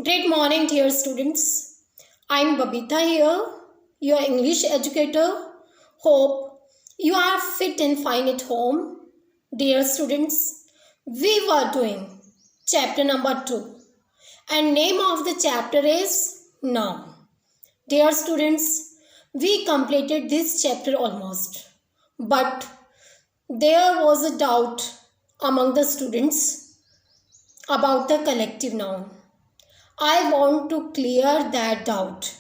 Great morning, dear students. I'm Babita here, your English educator. Hope you are fit and fine at home. Dear students, we were doing chapter number 2 and name of the chapter is Noun. Dear students, we completed this chapter almost, but there was a doubt among the students about the collective noun. I want to clear that doubt.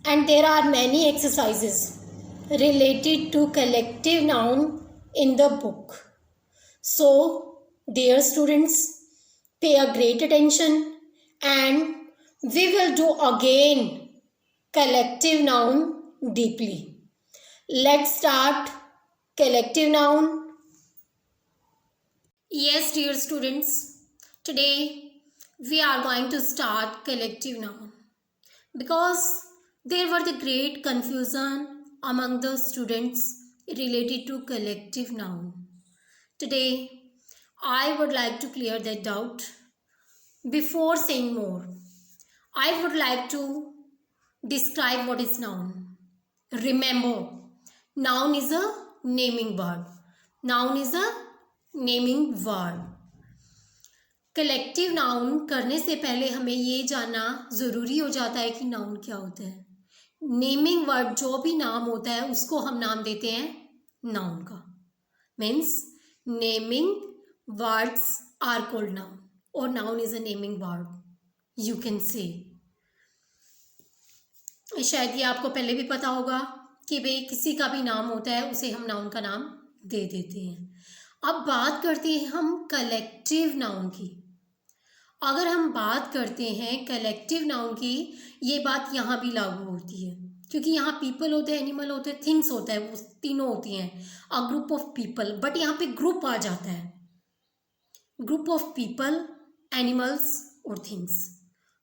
And there are many exercises related to collective noun in the book. So, dear students, pay a great attention and we will do again collective noun deeply. Let's start collective noun. Yes, dear students, today we are going to start collective noun because there were the great confusion among the students related to collective noun. Today, I would like to clear that doubt. Before saying more, I would like to describe what is noun. Remember, noun is a naming word. Noun is a naming word. Collective noun करने से पहले हमें ये जानना ज़रूरी हो जाता है कि नाउन क्या होता है. नेमिंग वर्ड जो भी नाम होता है उसको हम नाम देते हैं नाउन का. Means naming words are called noun और noun is a naming word. You can say शायद ये आपको पहले भी पता होगा कि भाई किसी का भी नाम होता है उसे हम नाउन का नाम दे देते हैं. अब बात करते हैं हम कलेक्टिव नाउन की. अगर हम बात करते हैं कलेक्टिव नाउन की, ये बात यहाँ भी लागू होती है क्योंकि यहाँ पीपल होते हैं, एनिमल होते हैं, थिंग्स होता है, वो तीनों होती हैं. A group of people, but यहाँ पे ग्रुप आ जाता है. ग्रुप ऑफ पीपल, एनिमल्स और things.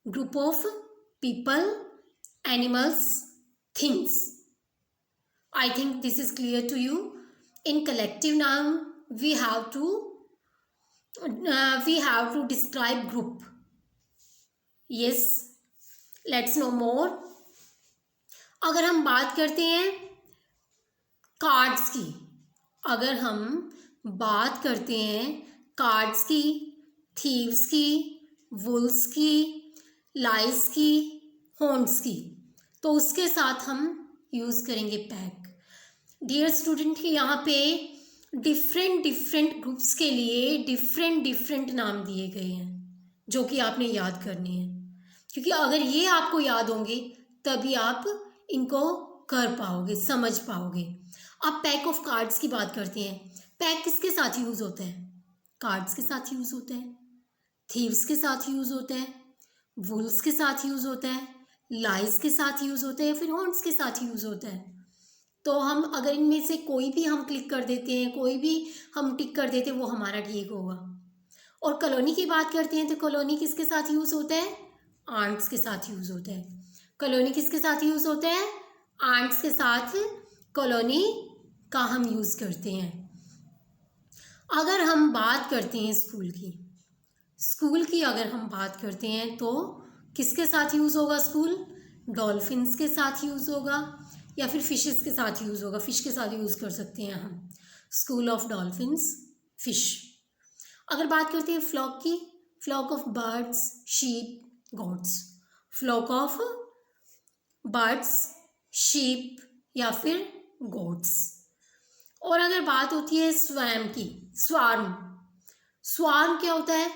Group of people, animals, things. I think this is clear to you. In collective noun we have to describe group. yes, let's know more. अगर हम बात करते हैं कार्ड्स की, अगर हम बात करते हैं कार्ड्स की, थीव्स की, वुल्स की, लाइस की, हॉर्न्स की, तो उसके साथ हम यूज़ करेंगे पैक. डियर स्टूडेंट, यहाँ पे डिफरेंट ग्रुप्स के लिए डिफरेंट नाम दिए गए हैं जो कि आपने याद करने हैं, क्योंकि अगर ये आपको याद होंगे तभी आप इनको कर पाओगे, समझ पाओगे. अब पैक ऑफ कार्ड्स की बात करते हैं. पैक किसके साथ यूज़ होता है? कार्ड्स के साथ यूज़ होता है, थीव्स के साथ यूज़ होता है, वुल्स के साथ यूज़ होता है, लाइस के साथ यूज़ होता है, फिर हॉर्न्स के साथ यूज़ होता है. तो हम अगर इनमें से कोई भी हम क्लिक कर देते हैं, कोई भी हम टिक कर देते हैं, वो हमारा ठीक होगा. और कॉलोनी की बात करते हैं तो कॉलोनी किसके साथ यूज़ होता है? आंट्स के साथ यूज़ होता है. कॉलोनी किसके साथ यूज़ होता है? आंट्स के साथ कॉलोनी का हम यूज़ करते हैं. अगर हम बात करते हैं स्कूल की अगर हम बात करते हैं तो किसके साथ यूज़ होगा स्कूल? डॉल्फिन्स के साथ यूज़ होगा या फिर फिशेस के साथ यूज़ होगा. फिश के साथ यूज़ कर सकते हैं हम. School of dolphins, fish. अगर बात करते हैं फ्लॉक की, flock of birds, sheep, goats. Flock of birds, sheep या फिर गोट्स. और अगर बात होती है स्वैम की, स्वार्म क्या होता है?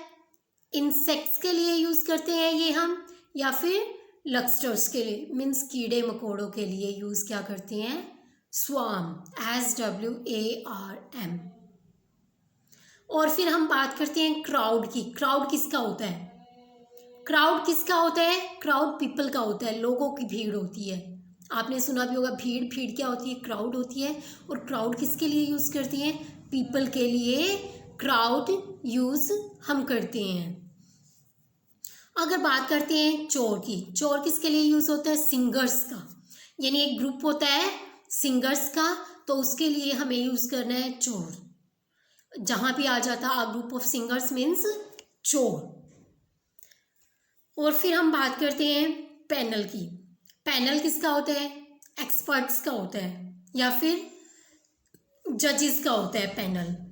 इंसेक्ट्स के लिए यूज़ करते हैं ये हम, या फिर लक्स्टर्स के लिए, मीन्स कीड़े मकोड़ों के लिए यूज़ क्या करते हैं? Swarm, SWARM. और फिर हम बात करते हैं क्राउड की. क्राउड किसका होता है? क्राउड पीपल का होता है, लोगों की भीड़ होती है. आपने सुना भी होगा भीड़ क्या होती है? क्राउड होती है. और क्राउड किसके लिए यूज़ करते हैं? पीपल के लिए क्राउड यूज़ हम करते हैं. अगर बात करते हैं चोर की, चोर किसके लिए यूज़ होता है? सिंगर्स का. यानी एक ग्रुप होता है सिंगर्स का, तो उसके लिए हमें यूज़ करना है चोर. जहाँ भी आ जाता है ग्रुप ऑफ सिंगर्स मीन्स चोर. और फिर हम बात करते हैं पैनल की। पैनल किसका होता है? एक्सपर्ट्स का होता है या फिर जजेस का होता है panel.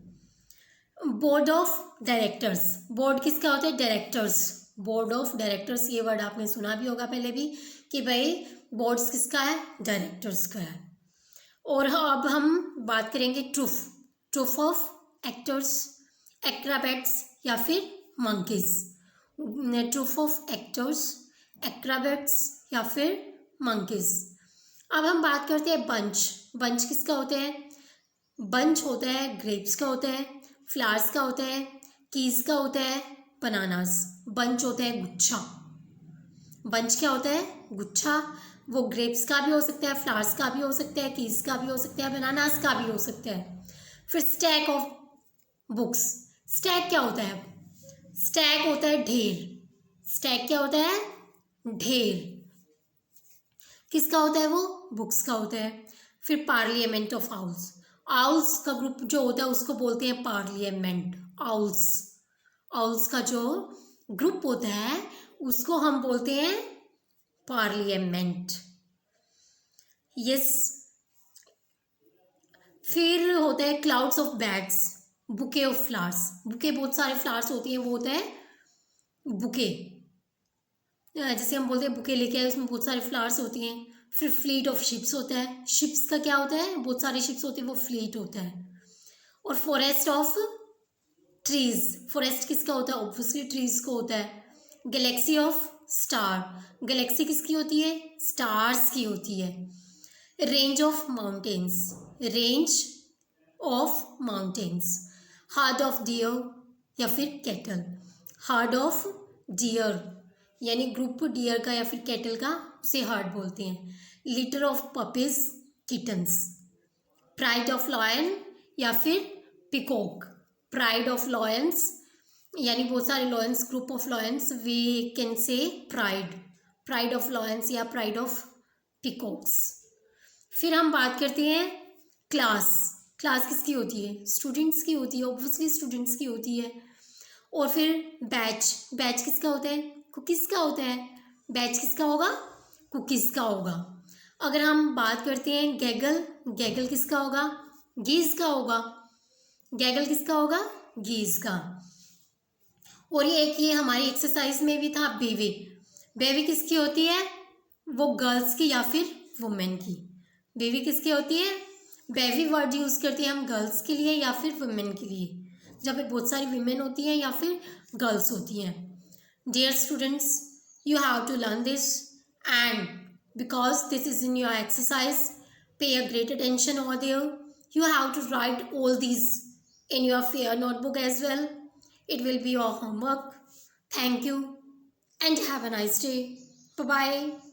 Board of directors, board किसका होता है? डायरेक्टर्स, बोर्ड ऑफ डायरेक्टर्स, ये वर्ड आपने सुना भी होगा पहले भी कि भाई बोर्ड्स किसका है? डायरेक्टर्स का है। और अब हम बात करेंगे ट्रूफ, ट्रूफ ऑफ एक्टर्स, एक्राबैट्स या फिर मंकीज। ट्रूफ ऑफ एक्टर्स, एक्राबैट्स या फिर मंकीज। अब हम बात करते हैं बंच। बंच किसका होता है? बंच होता है ग्रेप्स का होता है, फ्लावर्स का होता है, कीज का होता है, बनानास। बंच होता है गुच्छा। बंच क्या होता है? गुच्छा। वो ग्रेप्स का भी हो सकता है, फ्लावर्स का भी हो सकता है, कीज का भी हो सकता है, बनानास का भी हो सकता है। फिर स्टैक ऑफ बुक्स। स्टैक क्या होता है? स्टैक होता है ढेर। स्टैक क्या होता है? ढेर। किसका होता है वो? बुक्स का होता है। फिर पार्लियामेंट ऑफ आउल्स। आउल्स का ग्रुप जो होता है उसको बोलते हैं पार्लियामेंट। आउल्स, आउल्स का जो ग्रुप होता है उसको हम बोलते हैं पार्लियामेंट। यस। फिर होता है clouds of bats, bouquet of flowers. Bouquet बहुत सारे फ्लावर्स होती हैं, वो होता है बुके। जैसे हम बोलते हैं बुके लेके आए, उसमें बहुत सारे फ्लावर्स होती हैं। फिर फ्लीट ऑफ शिप्स होता है। शिप्स का क्या होता है? बहुत सारे शिप्स होते हैं, वो फ्लीट होता है। और फॉरेस्ट ऑफ ट्रीज। फॉरेस्ट किसका होता है? ऑब्वियसली ट्रीज को होता है। Galaxy of star. गैलेक्सी किसकी होती है? स्टार्स की होती है। Range of mountains, range of mountains. Herd of deer या फिर कैटल। हार्ड ऑफ डियर यानी ग्रुप डियर का या फिर कैटल का, उसे हार्ड बोलते हैं। Litter of puppies, kittens. Pride of lion या फिर पिकॉक। प्राइड ऑफ लॉयंस यानी बहुत सारे lions, group of lions, we can say pride, pride of lions या प्राइड ऑफ पिकॉक्स। फिर हम बात करते हैं क्लास। क्लास किसकी होती है? स्टूडेंट्स की होती है, ऑब्वियसली स्टूडेंट्स की होती है। और फिर बैच, बैच किसका होता है? कुकीज़ का होता है। बैच किसका होगा? कुकीज़ का होगा। अगर हम बात करते हैं गैगल, गैगल किसका होगा? गीज का होगा। गैगल किसका होगा? गीज का। और ये एक ये हमारी एक्सरसाइज में भी था बेवी। बेवी किसकी होती है? वो गर्ल्स की या फिर वुमेन की। बेवी किसकी होती है? बेवी वर्ड यूज़ करते हैं हम गर्ल्स के लिए या फिर वुमेन के लिए, जब बहुत सारी विमेन होती हैं या फिर गर्ल्स होती हैं। Dear students, you have to learn this, and because this is in your exercise, pay a great attention over there. You have to write all these in your fair notebook as well. It will be your homework. Thank you and have a nice day. Bye-bye.